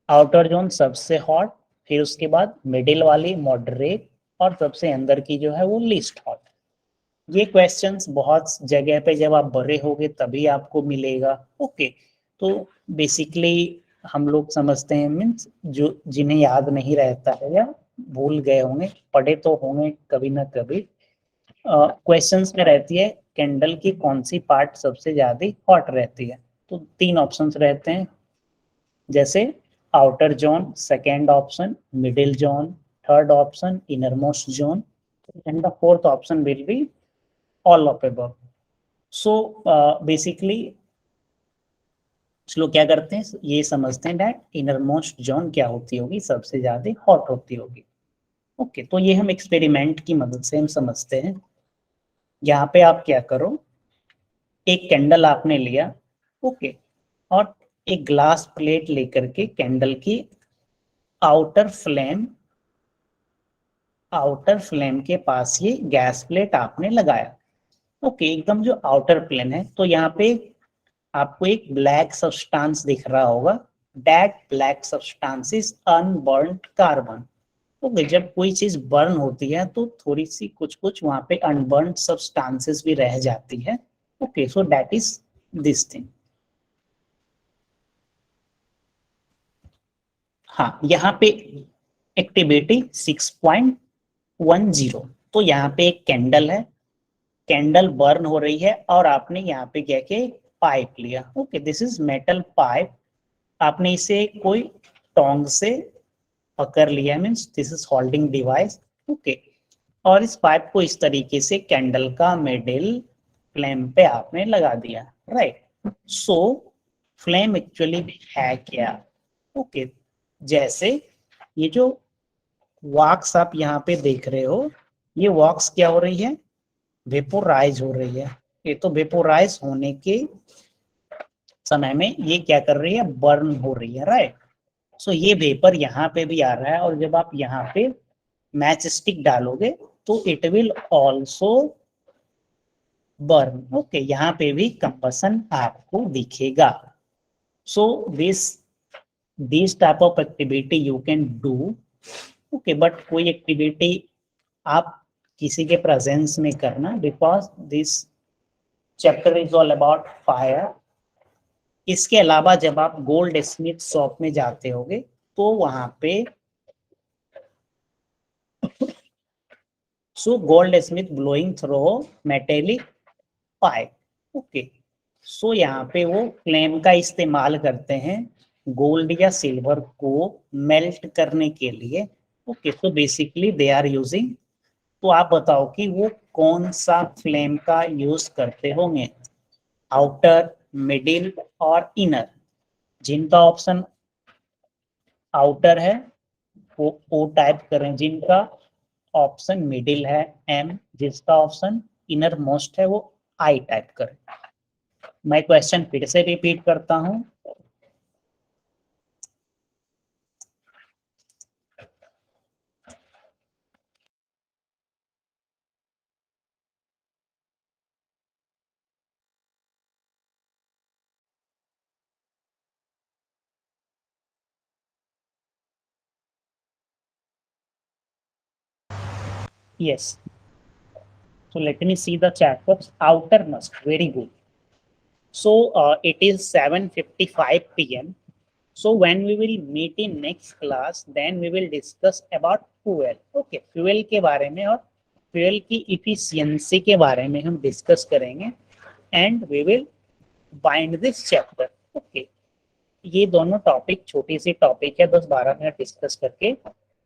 Outer zone सबसे हॉट, फिर उसके बाद मिडिल वाली मॉडरेट, और सबसे अंदर की जो है वो लीस्ट हॉट। ये क्वेश्चंस बहुत जगह पे जब आप बड़े होगे तभी आपको मिलेगा। ओके, तो बेसिकली हम लोग समझते हैं, मीन्स जो जिन्हें याद नहीं रहता है या भूल गए होंगे, पढ़े तो होंगे कभी ना कभी। क्वेश्चंस में रहती है कैंडल की कौन सी पार्ट सबसे ज्यादा हॉट रहती है, तो 3 ऑप्शंस रहते हैं, जैसे outer zone second option, middle zone third option, inner most zone, and the fourth option will be all of above. So basically लोग क्या करते हैं, ये समझते हैं दैट इनर मोस्ट जोन क्या होती होगी, सबसे ज्यादा हॉट होती होगी। ओके, तो ये हम एक्सपेरिमेंट की मदद से हम समझते हैं। यहाँ पे आप क्या करो, एक कैंडल आपने लिया, ओके, और एक ग्लास प्लेट लेकर के कैंडल की आउटर फ्लेम के पास ये गैस प्लेट आपने लगाया। ओके, एकदम जो आउटर प्लेन है, तो यहाँ पे आपको एक ब्लैक सब्सटेंस दिख रहा होगा, that black substance is unburned carbon. Okay, जब कोई चीज बर्न होती है तो थोड़ी सी कुछ कुछ वहां पे अनबर्न्ड सब्सटेंसेस भी रह जाती है। Okay, so that is this thing. हाँ, यहाँ पे एक्टिविटी 6.10, तो यहाँ पे एक कैंडल है, कैंडल बर्न हो रही है, और आपने यहाँ पे क्या किया, पाइप लिया। Okay, this is metal pipe, आपने इसे कोई टोंग से पकड़ लिया, means this is holding device. Okay, और इस पाइप को इस तरीके से कैंडल का मिडिल फ्लेम पे आपने लगा दिया, राइट। सो फ्लेम एक्चुअली है क्या, ओके, जैसे ये जो वॉक्स आप यहाँ पे देख रहे हो, ये वॉक्स क्या हो रही है, वेपोराइज हो रही है। ये तो वेपोराइज होने के समय में ये क्या कर रही है, बर्न हो रही है, राइट। सो ये वेपर यहाँ पे भी आ रहा है, और जब आप यहाँ पे मैच स्टिक डालोगे तो it will also burn. Okay, यहाँ पे भी कंबसन आपको दिखेगा। So this type of activity you can do. Okay, but कोई एक्टिविटी आप किसी के प्रेजेंस में करना, because this chapter is all about fire. इसके अलावा जब आप गोल्ड स्मिथ शॉप में जाते होगे तो वहां पे so goldsmith blowing through metallic pipe. Okay, so यहाँ पे वो फ्लेम का इस्तेमाल करते हैं गोल्ड या सिल्वर को मेल्ट करने के लिए। Okay, so basically they are using, तो आप बताओ कि वो कौन सा फ्लेम का यूज करते होंगे, आउटर, मिडिल और इनर। जिनका ऑप्शन आउटर है वो ओ टाइप करें, जिनका ऑप्शन मिडिल है एम, जिसका ऑप्शन इनर मोस्ट है वो आई टाइप करें। मैं क्वेश्चन फिर से रिपीट करता हूं, yes, so let me see the chat box. Outermost, very good. So it is 7:55 p.m. So when we will meet in next class, then we will discuss about fuel. Okay, fuel के बारे में और fuel की efficiency के बारे में हम discuss करेंगे, and we will bind this chapter. Okay, ये दोनों टॉपिक छोटी सी टॉपिक है, 10-12 मिनट डिस्कस करके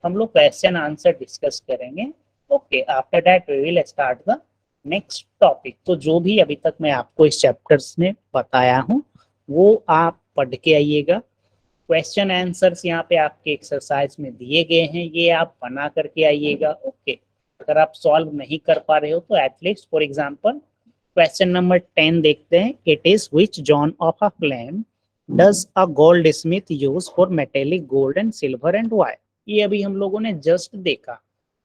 हम लोग क्वेश्चन आंसर डिस्कस करेंगे। Okay, after that we will start the next topic. तो जो भी अभी तक मैं आपको इस चैप्टर्स में बताया हूँ वो आप पढ़ के आइएगा। क्वेश्चन आंसर्स यहाँ पे आपके एक्सरसाइज में दिए गए हैं, ये आप बना करके आइएगा। ओके, अगर आप सॉल्व नहीं कर पा रहे हो तो at least for example question number 10 देखते हैं. It is which zone of a flame does a goldsmith use for metallic gold and silver and why. ये अभी हम लोगों ने जस्ट देखा.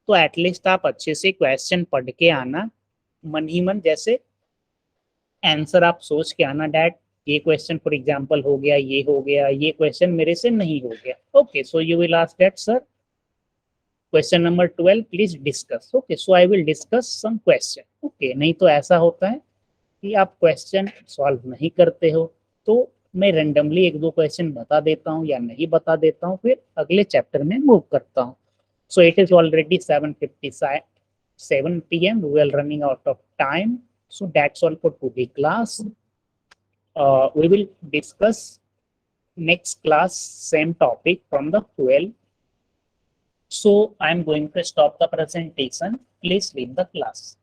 तो एटलीस्ट आप अच्छे से क्वेश्चन पढ़ के आना, मन ही मन जैसे आंसर आप सोच के आना. डैट ये क्वेश्चन फॉर एग्जांपल हो गया, ये हो गया, ये क्वेश्चन मेरे से नहीं हो गया. Okay, so you will ask that sir question number 12 please discuss. Okay, so I will discuss some question. Okay, नहीं तो ऐसा होता है कि आप क्वेश्चन सॉल्व नहीं करते हो तो मैं रेंडमली एक दो क्वेश्चन बता देता हूँ या नहीं बता देता हूँ, फिर अगले चैप्टर में मूव करता हूँ. So it is already 7:57 p.m. we are running out of time. So that's all for today class. We will discuss next class same topic from the 12. So I'm going to stop the presentation. Please leave the class.